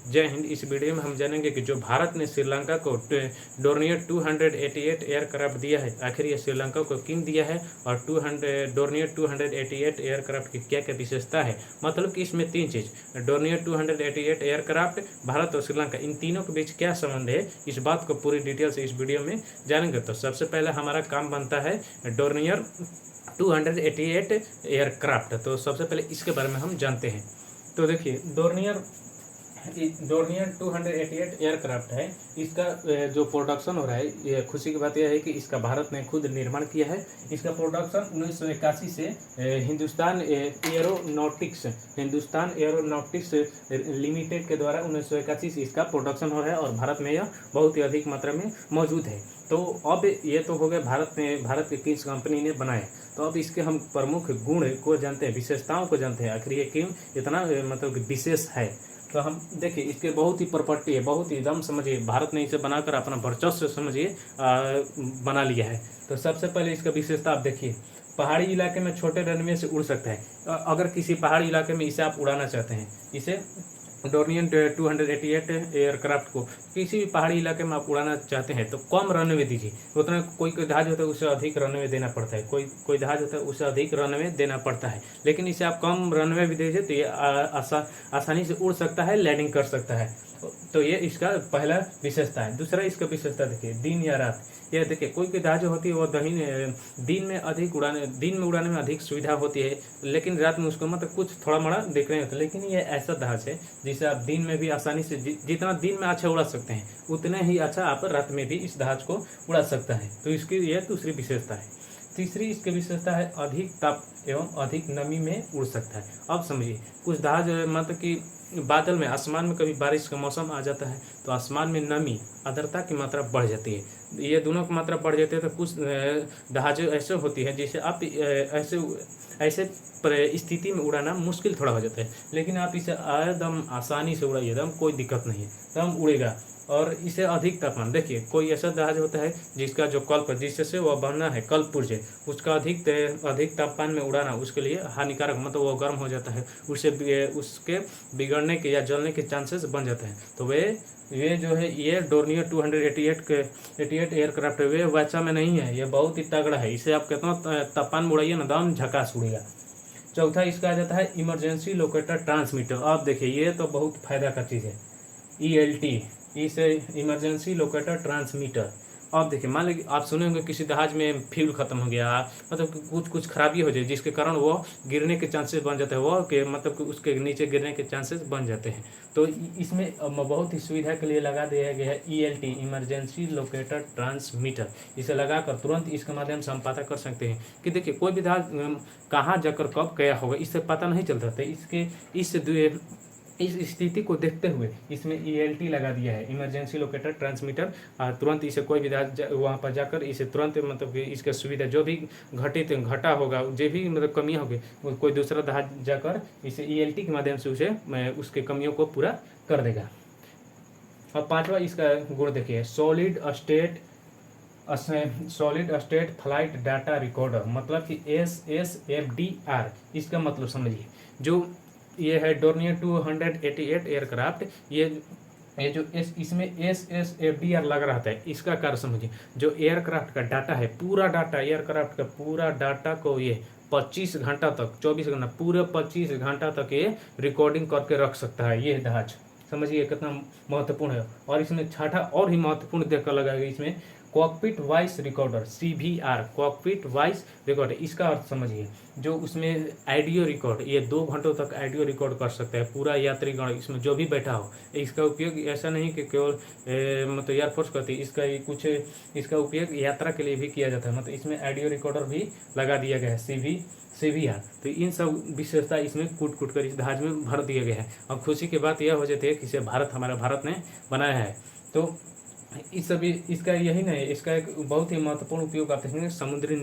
जय हिंद। इस वीडियो में हम जानेंगे कि जो भारत ने श्रीलंका को डोर्नियर 288 एयरक्राफ्ट दिया है, आखिर ये श्रीलंका को क्यों दिया है और डोर्नियर 288 एयरक्राफ्ट की क्या क्या विशेषता है। मतलब कि इसमें तीन चीज़, डोर्नियर 288 एयरक्राफ्ट, भारत और श्रीलंका, इन तीनों के बीच क्या संबंध है, इस बात को पूरी डिटेल से इस वीडियो में जानेंगे। तो सबसे पहले हमारा काम बनता है डोर्नियर 288 एयरक्राफ्ट। तो सबसे पहले इसके बारे में हम जानते हैं। तो देखिए, डोर्नियर 288 एयरक्राफ्ट है। इसका जो प्रोडक्शन हो रहा है, ये खुशी की बात यह है कि इसका भारत ने खुद निर्माण किया है। इसका प्रोडक्शन 1981 से हिंदुस्तान एरोनॉटिक्स लिमिटेड के द्वारा 1981 से इसका प्रोडक्शन हो रहा है और भारत में यह बहुत ही अधिक मात्रा में मौजूद है। तो अब ये तो हो गया भारत की किस कंपनी ने बनाया। तो अब इसके हम प्रमुख गुण को जानते हैं, विशेषताओं को जानते हैं, आखिर ये क्यों इतना मतलब विशेष है। तो हम देखिए, इसके बहुत ही प्रॉपर्टी है, बहुत ही दम समझिए, भारत ने इसे बनाकर अपना वर्चस्व समझिए बना लिया है। तो सबसे पहले इसका विशेषता आप देखिए, पहाड़ी इलाके में छोटे रनवे से उड़ सकता है। अगर किसी पहाड़ी इलाके में इसे आप उड़ाना चाहते हैं, इसे डोर्नियर 288 एयरक्राफ्ट को किसी भी पहाड़ी इलाके में आप उड़ाना चाहते हैं तो कम रनवे दीजिए। उतना कोई जहाज होता है उसे अधिक रनवे देना पड़ता है, कोई जहाज होता है उसे अधिक रनवे देना पड़ता है, लेकिन इसे आप कम रनवे भी दीजिए तो ये आसानी से उड़ सकता है, लैंडिंग कर सकता है। तो ये इसका पहला विशेषता है। दूसरा इसका विशेषता देखिए, दिन या रात। यह देखिए, कोई जहाज होती है वो दिन में उड़ाने में अधिक सुविधा होती है, लेकिन रात में उसको मतलब कुछ थोड़ा मोड़ा देख रहे होते हैं। लेकिन ये ऐसा जहाज है जिसे आप दिन में भी आसानी से जितना दिन में अच्छा उड़ा सकते हैं, उतने ही अच्छा आप रात में भी इस जहाज को उड़ा सकता है। तो इसकी यह दूसरी विशेषता है। तीसरी इसकी विशेषता है, अधिक ताप एवं अधिक नमी में उड़ सकता है। अब समझिए, कुछ जहाज मतलब कि बादल में, आसमान में कभी बारिश का मौसम आ जाता है तो आसमान में नमी, आर्द्रता की मात्रा बढ़ जाती है। ये दोनों की मात्रा बढ़ जाती है तो कुछ जहाज ऐसे होती है जिसे आप ऐसे स्थिति में उड़ाना मुश्किल थोड़ा हो जाता है, लेकिन आप इसे एकदम आसानी से उड़ाइए, एकदम कोई दिक्कत नहीं है, एकदम उड़ेगा। और इसे अधिक तापमान, देखिए कोई ऐसा जहाज होता है जिसका जो कल्प, जिससे वह बनना है कल्पपुर्ज, उसका अधिक तापमान में उड़ाना उसके लिए हानिकारक, मतलब वो गर्म हो जाता है, उसके बिगड़ने के या जलने के चांसेस बन जाते हैं। तो ये जो है, ये डोर्नियर 288 एयरक्राफ्ट वे वैसा में नहीं है, ये बहुत ही तगड़ा है। इसे आप कितना तापमान में उड़ाइए ना, दम झकास उड़ेगा। चौथा इसका आ जाता है इमरजेंसी लोकेटर ट्रांसमीटर। आप देखिए, ये तो बहुत फायदा का चीज़ है, ELT, इसे इमरजेंसी लोकेटर ट्रांसमीटर। अब देखिए, मान लीजिए आप सुने होंगे किसी जहाज में फ्यूल खत्म हो गया, मतलब कुछ खराबी हो जाए जिसके कारण वो गिरने के चांसेस बन जाते हैं, वो कि मतलब कि उसके नीचे गिरने के चांसेस बन जाते हैं। तो इसमें बहुत ही सुविधा के लिए लगा दिया गया है ELT, इमरजेंसी लोकेटर ट्रांसमीटर। इसे लगाकर तुरंत इसके माध्यम से हम पता कर सकते हैं कि देखिए कोई भी जहाज कहाँ जाकर कब गया होगा, इससे पता नहीं चलता था। इस स्थिति को देखते हुए इसमें ELT लगा दिया है, इमरजेंसी लोकेटर ट्रांसमीटर। तुरंत इसे कोई भी वहाँ पर जाकर इसे तुरंत मतलब कि इसका सुविधा, जो भी घटा होगा, जो भी मतलब कमियाँ होगी, कोई दूसरा जहाज जाकर इसे ELT के माध्यम से उसके कमियों को पूरा कर देगा। अब पांचवा इसका गुण देखिए, solid state flight data recorder, मतलब कि SSFDR। इसका मतलब समझिए, जो ये है डोर्नियर 288 एयरक्राफ्ट, ये जो इसमें SSFDR लग रहा था, इसका कार्य समझिए। जो एयरक्राफ्ट का डाटा है, पूरा डाटा, एयरक्राफ्ट का पूरा डाटा को ये 25 घंटा तक, 24 घंटा, पूरे 25 घंटा तक ये रिकॉर्डिंग करके रख सकता है। ये जहाज समझिए कितना महत्वपूर्ण है। और इसमें छठा और ही महत्वपूर्ण देखकर लगाएगा, इसमें cockpit voice recorder, CVR, cockpit voice recorder. इसका अर्थ समझिए, जो उसमें ऑडियो रिकॉर्ड, ये 2 घंटों तक ऑडियो रिकॉर्ड कर सकता है, पूरा यात्रीगण इसमें जो भी बैठा हो। इसका उपयोग ऐसा नहीं कि केवल मतलब एयरफोर्स करती है, इसका उपयोग यात्रा के लिए भी किया जाता है, मतलब इसमें ऑडियो रिकॉर्डर भी लगा दिया गया है, CVR। तो इन सब विशेषता इसमें कूट कर इस जहाज में भर दिया गया है। और खुशी की बात यह हो जाती है कि इसे हमारा भारत ने बनाया है। तो इस सभी इसका यही नहीं, इसका एक बहुत ही महत्वपूर्ण उपयोग आप देखेंगे, समुद्री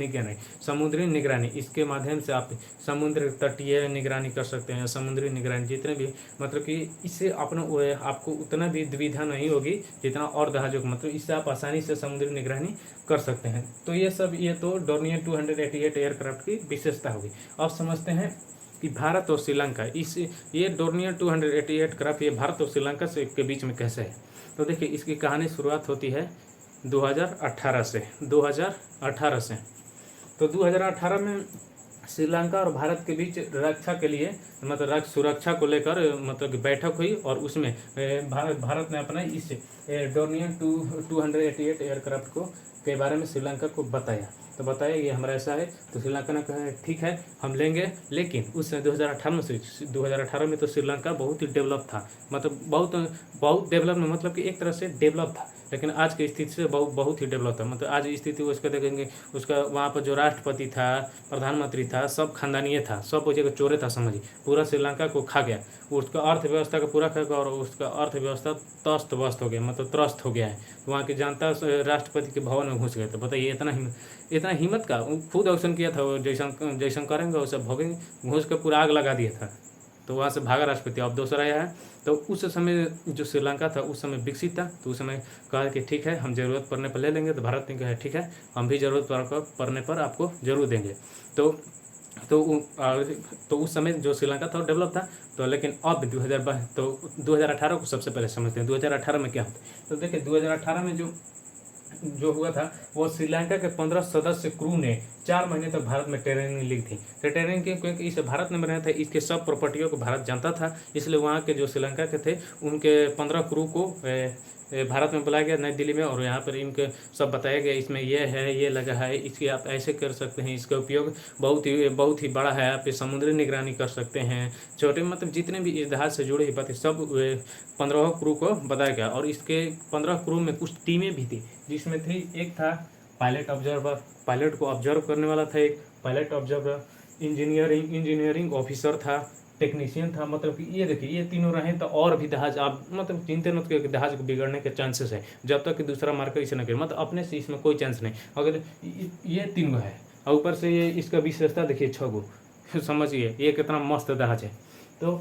निगरानी। इसके माध्यम से आप समुद्र तटीय निगरानी कर सकते हैं, समुद्री निगरानी जितने भी, मतलब कि इससे आपको उतना भी दुविधा नहीं होगी जितना और जहाजों को, मतलब इससे आप आसानी से समुद्री निगरानी कर सकते हैं। तो ये तो डोर्नियर 288 एयरक्राफ्ट की विशेषता होगी। अब समझते हैं कि भारत और श्रीलंका इस ये डोर्नियर 288 क्राफ्ट ये भारत और श्रीलंका से के बीच में कैसे है। तो देखिए इसकी कहानी शुरुआत होती है 2018 से। 2018 से तो 2018 में श्रीलंका और भारत के बीच रक्षा के लिए मतलब सुरक्षा को लेकर मतलब कि बैठक हुई और उसमें भारत ने अपना इस डोर्नियर 288 एयरक्राफ्ट को के बारे में श्रीलंका को बताया। तो बताया ये हमारा ऐसा है। तो श्रीलंका ने कहा ठीक है हम लेंगे, लेकिन उस 2018 में तो श्रीलंका बहुत ही डेवलप था, मतलब बहुत डेवलप में मतलब कि एक तरह से डेवलप था, लेकिन आज की स्थिति से बहुत ही डेवलप था। मतलब आज स्थिति उसका देखेंगे, उसका वहाँ पर जो राष्ट्रपति था, प्रधानमंत्री था, सब खानदानीय था, सब वो जगह चोरे था, समझिए पूरा श्रीलंका को खा गया, उसका अर्थव्यवस्था का पूरा खा गया और उसका अर्थव्यवस्था तस्त वस्त हो गया, मतलब त्रस्त हो गया है। वहाँ की जनता राष्ट्रपति के भवन में घुस गए। तो बताइए इतना हिम्मत का खुद एक्शन किया था, वो जैसन करेंगे वो सब भोगेंगे, घुस के पूरा आग लगा दिया था। तो वहाँ से भागा राष्ट्रपति, अब दूसरा आया है। तो उस समय जो श्रीलंका था उस समय विकसित था, तो उस समय कहा कि ठीक है हम ज़रूरत पड़ने पर ले लेंगे। तो भारत ने कहा ठीक है हम भी ज़रूरत पड़ने पर आपको ज़रूर देंगे। तो उस समय जो श्रीलंका था वो डेवलप था। तो लेकिन अब 2018 को सबसे पहले समझते हैं 2018 में क्या होता है। तो देखिए 2018 में जो हुआ था वो श्रीलंका के 15 सदस्य क्रू ने 4 महीने तक भारत में ट्रेनिंग ली थी। तो ट्रेनिंग की क्योंकि इसे भारत ने बनाया था, इसके सब प्रॉपर्टियों को भारत जानता था, इसलिए वहाँ के जो श्रीलंका के थे उनके 15 क्रू को भारत में बुलाया गया नई दिल्ली में, और यहाँ पर इनके सब बताया गया इसमें ये है, ये लगा है, इसकी आप ऐसे कर सकते हैं, इसका उपयोग बहुत ही बड़ा है, आप समुद्री निगरानी कर सकते हैं, छोटे मतलब जितने भी इस जहाज से जुड़े ही बातें सब 15 क्रू को बताया गया। और इसके 15 क्रू में कुछ टीमें भी थी, जिसमें थी एक था पायलट ऑब्जर्वर, पायलट को ऑब्जर्व करने वाला था एक पायलट ऑब्जर्वर, इंजीनियरिंग ऑफिसर था, टेक्नीशियन था। मतलब कि ये देखिए ये तीनों रहे तो और भी जहाज आप मतलब चिंता मत करिए, जहाज को बिगड़ने के चांसेस है जब तक कि दूसरा मार्कर इसे न करे, मतलब अपने से इसमें कोई चांस नहीं। अगर ये 3 है और ऊपर से ये इसका विशेषता देखिए 6 गो, समझिए ये कितना मस्त जहाज है। तो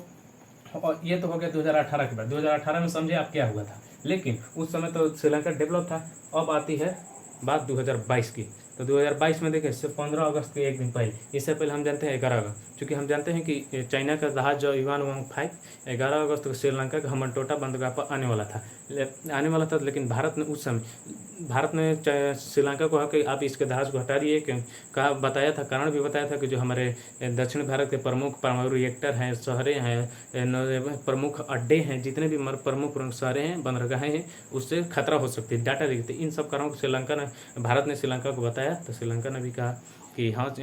और ये तो हो गया 2018 के बाद। 2018 में समझे आप क्या हुआ था, लेकिन उस समय तो श्रीलंका डेवलप था। अब आती है बात 2022 की। तो 2022 में देखिए इससे 15 अगस्त के एक दिन पहले, इससे पहले हम जानते हैं 11 अगस्त, क्योंकि हम जानते हैं कि चाइना का जहाज जो युवान वांग 5 11 अगस्त को श्रीलंका का हमनटोटा बंदरगाह पर आने वाला था। लेकिन भारत ने श्रीलंका को कहा कि आप इसके जहाज को हटा दिए, कहा बताया था, कारण भी बताया था कि जो हमारे दक्षिण भारत के प्रमुख परमाणु रिएक्टर हैं, शहरें हैं, प्रमुख अड्डे हैं, जितने भी प्रमुख शहरें हैं, बंदरगाहें हैं, उससे खतरा हो सकती है, डाटा देखते। इन सब कारणों को भारत ने श्रीलंका को बताया। तो श्रीलंका ने भी कहा कि हाँ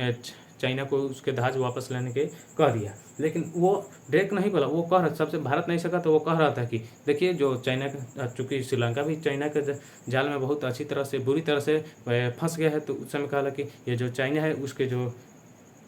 चाइना को उसके जहाज वापस लेने के कह दिया, लेकिन वो डायरेक्ट नहीं बोला, वो कह रहा सबसे भारत नहीं सका, तो वो कह रहा था कि देखिए जो चाइना का, चूँकि श्रीलंका भी चाइना के जाल में बहुत अच्छी तरह से बुरी तरह से फंस गया है। तो उस समय कहा कि ये जो चाइना है उसके जो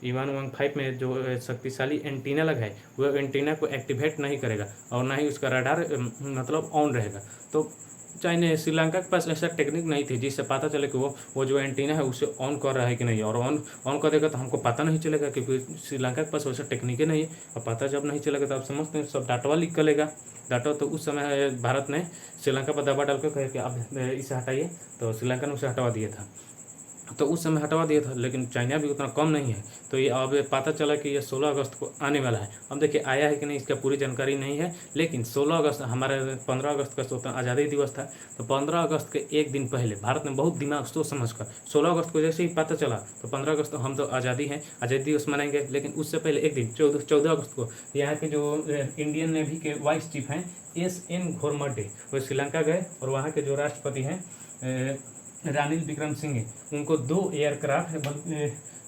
युवान वांग 5 में जो शक्तिशाली एंटीना लगा है वो एंटीना को एक्टिवेट नहीं करेगा और ना ही उसका रडार मतलब ऑन रहेगा। तो चाइना श्रीलंका के पास ऐसा टेक्निक नहीं थी जिससे पता चले कि वो जो एंटीना है उसे ऑन कर रहा है कि नहीं, और ऑन कर देगा तो हमको पता नहीं चलेगा, क्योंकि श्रीलंका के पास वैसा टेक्निक नहीं है। और पता जब नहीं चलेगा तो आप समझते हैं सब डाटा लीक करेगा डाटा। तो उस समय भारत ने श्रीलंका पर दबाव डाल कर कहा कि आप इसे हटाइए, तो श्रीलंका ने उसे हटवा दिया था। तो उस समय हटवा दिया था, लेकिन चाइना भी उतना कम नहीं है। तो ये अब पता चला कि ये 16 अगस्त को आने वाला है। अब देखिए आया है कि नहीं इसका पूरी जानकारी नहीं है, लेकिन 16 अगस्त हमारे 15 अगस्त का स्वतंत्रता आज़ादी दिवस था। तो 15 अगस्त के एक दिन पहले भारत ने बहुत दिमाग सोच समझ कर 16 अगस्त को जैसे ही पता चला तो 15 अगस्त हम तो आज़ादी हैं, आज़ादी दिवस मनाएंगे, लेकिन उससे पहले एक दिन 14 अगस्त को यहाँ के जो इंडियन नेवी के वाइस चीफ हैं SN घोरमडे वो श्रीलंका गए, और वहाँ के जो राष्ट्रपति हैं रानिल विक्रम सिंह, उनको 2 एयरक्राफ्ट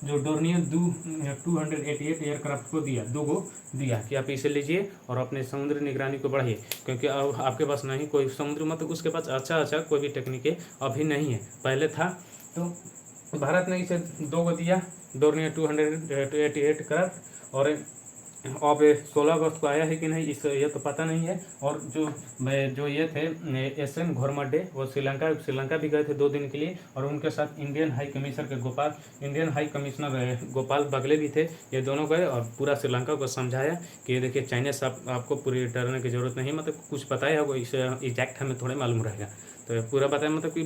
जो डोर्नियर 288 एयरक्राफ्ट को दिया, 2 गो दिया कि आप इसे लीजिए और अपने समुद्री निगरानी को बढ़ाइए, क्योंकि अब आपके पास नहीं कोई समुद्र मतलब उसके पास अच्छा कोई भी टेक्निक अभी नहीं है, पहले था। तो भारत ने इसे 2 गो दिया डोर्नियर 288 क्राफ्ट, और अब 16 अगस्त को आया है कि नहीं इस ये तो पता नहीं है। और जो ये थे एस एम घोरमडे, वो श्रीलंका भी गए थे 2 दिन के लिए, और उनके साथ इंडियन हाई कमिश्नर गोपाल बगले भी थे। ये दोनों गए और पूरा श्रीलंका को समझाया कि ये देखिए चाइना से आपको पूरी डरने की जरूरत नहीं, मतलब कुछ पता ही होगा, इसे एग्जैक्ट हमें थोड़े मालूम रहेगा। तो ये पूरा बताया, मतलब कि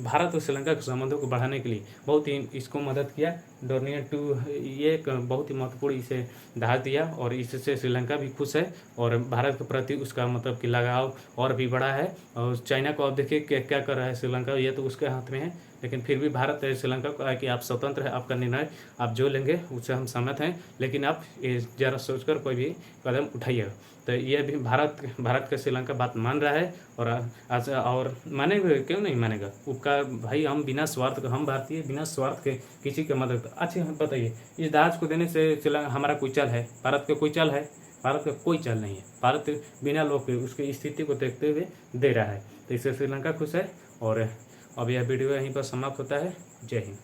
भारत और श्रीलंका के संबंधों को बढ़ाने के लिए बहुत ही इसको मदद किया। डोर्नियर टू ये एक बहुत ही महत्वपूर्ण इसे ढाल दिया, और इससे श्रीलंका भी खुश है, और भारत के प्रति उसका मतलब कि लगाव और भी बड़ा है। और चाइना को अब देखिए क्या कर रहा है श्रीलंका, ये तो उसके हाथ में है, लेकिन फिर भी भारत श्रीलंका को कि आप स्वतंत्र है, आपका निर्णय आप जो लेंगे उससे हम सहमत हैं, लेकिन आप ज़रा सोचकर कोई भी कदम उठाइएगा। तो ये भी भारत का श्रीलंका बात मान रहा है, और मानेगा, क्यों नहीं मानेगा। उसका भाई हम बिना स्वार्थ के, हम भारतीय बिना स्वार्थ के किसी के मदद। अच्छा बताइए, इस जहाज को देने से हमारा कोई चल है? भारत का कोई चल है? भारत का कोई चल नहीं है। भारत बिना लोग के उसकी स्थिति को देखते हुए दे रहा है, तो इससे श्रीलंका खुश है। और अब यह वीडियो यहीं पर समाप्त होता है। जय हिंद।